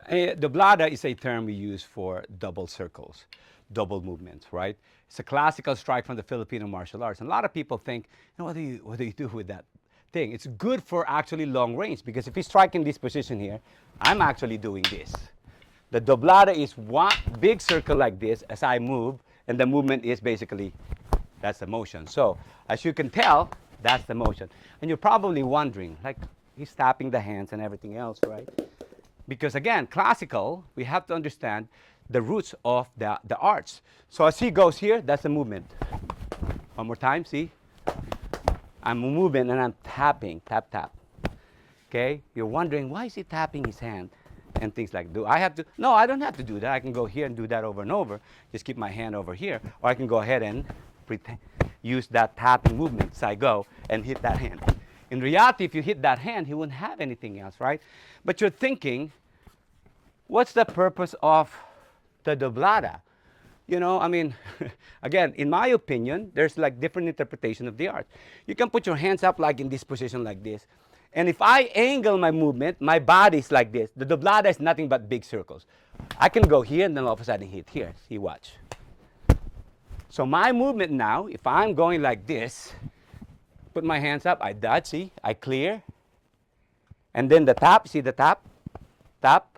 Doblada is a term we use for double circles, double movements, right? It's a classical strike from the Filipino martial arts. And a lot of people think, what do you do with that thing? It's good for actually long range because if you strike in this position here, I'm actually doing this. The doblada is one big circle like this as I move, and the movement is basically, that's the motion. So as you can tell, that's the motion. And you're probably wondering, like, he's tapping the hands and everything else, right? Because again, classical, we have to understand the roots of the arts. So as he goes here, that's the movement. One more time, see? I'm moving and I'm tapping, tap, tap. Okay? You're wondering, why is he tapping his hand? And things like, do I have to? No, I don't have to do that. I can go here and do that over and over. Just keep my hand over here. Or I can go ahead and use that tapping movement as I go and hit that hand. In reality, if you hit that hand, he wouldn't have anything else, right? But you're thinking, what's the purpose of the doblada? You know, I mean, again, in my opinion, there's like different interpretation of the art. You can put your hands up like in this position like this. And if I angle my movement, my body's like this. The doblada is nothing but big circles. I can go here and then all of a sudden hit here. See, watch. So my movement now, if I'm going like this, put my hands up, I dodge, see, I clear. And then the tap, see the tap? Tap.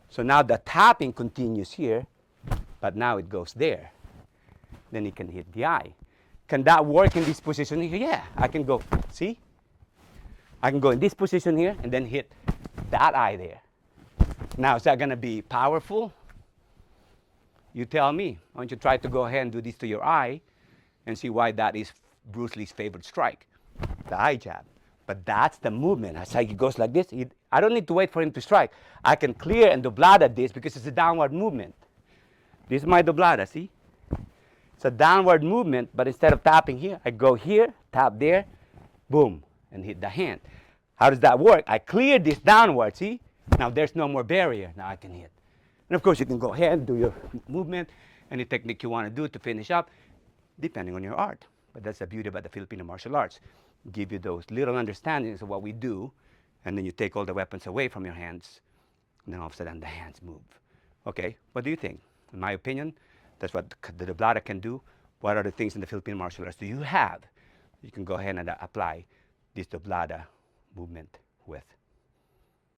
So now the tapping continues here, but now it goes there. Then it can hit the eye. Can that work in this position here? Yeah, I can go, see? I can go in this position here and then hit that eye there. Now, is that going to be powerful? You tell me. Why don't you try to go ahead and do this to your eye and see why that is Bruce Lee's favorite strike, the eye jab. But that's the movement. As he goes like this, I don't need to wait for him to strike. I can clear and doblada this because it's a downward movement. This is my doblada, see? It's a downward movement, but instead of tapping here, I go here, tap there, boom, and hit the hand. How does that work? I clear this downward, see? Now there's no more barrier. Now I can hit. And of course, you can go ahead and do your movement, any technique you want to do to finish up, depending on your art. But that's the beauty about the Filipino martial arts. Give you those little understandings of what we do, and then you take all the weapons away from your hands, and then all of a sudden the hands move. Okay, what do you think? In my opinion, that's what the doblada can do. What are the things in the Filipino martial arts do you have? You can go ahead and apply this doblada movement with.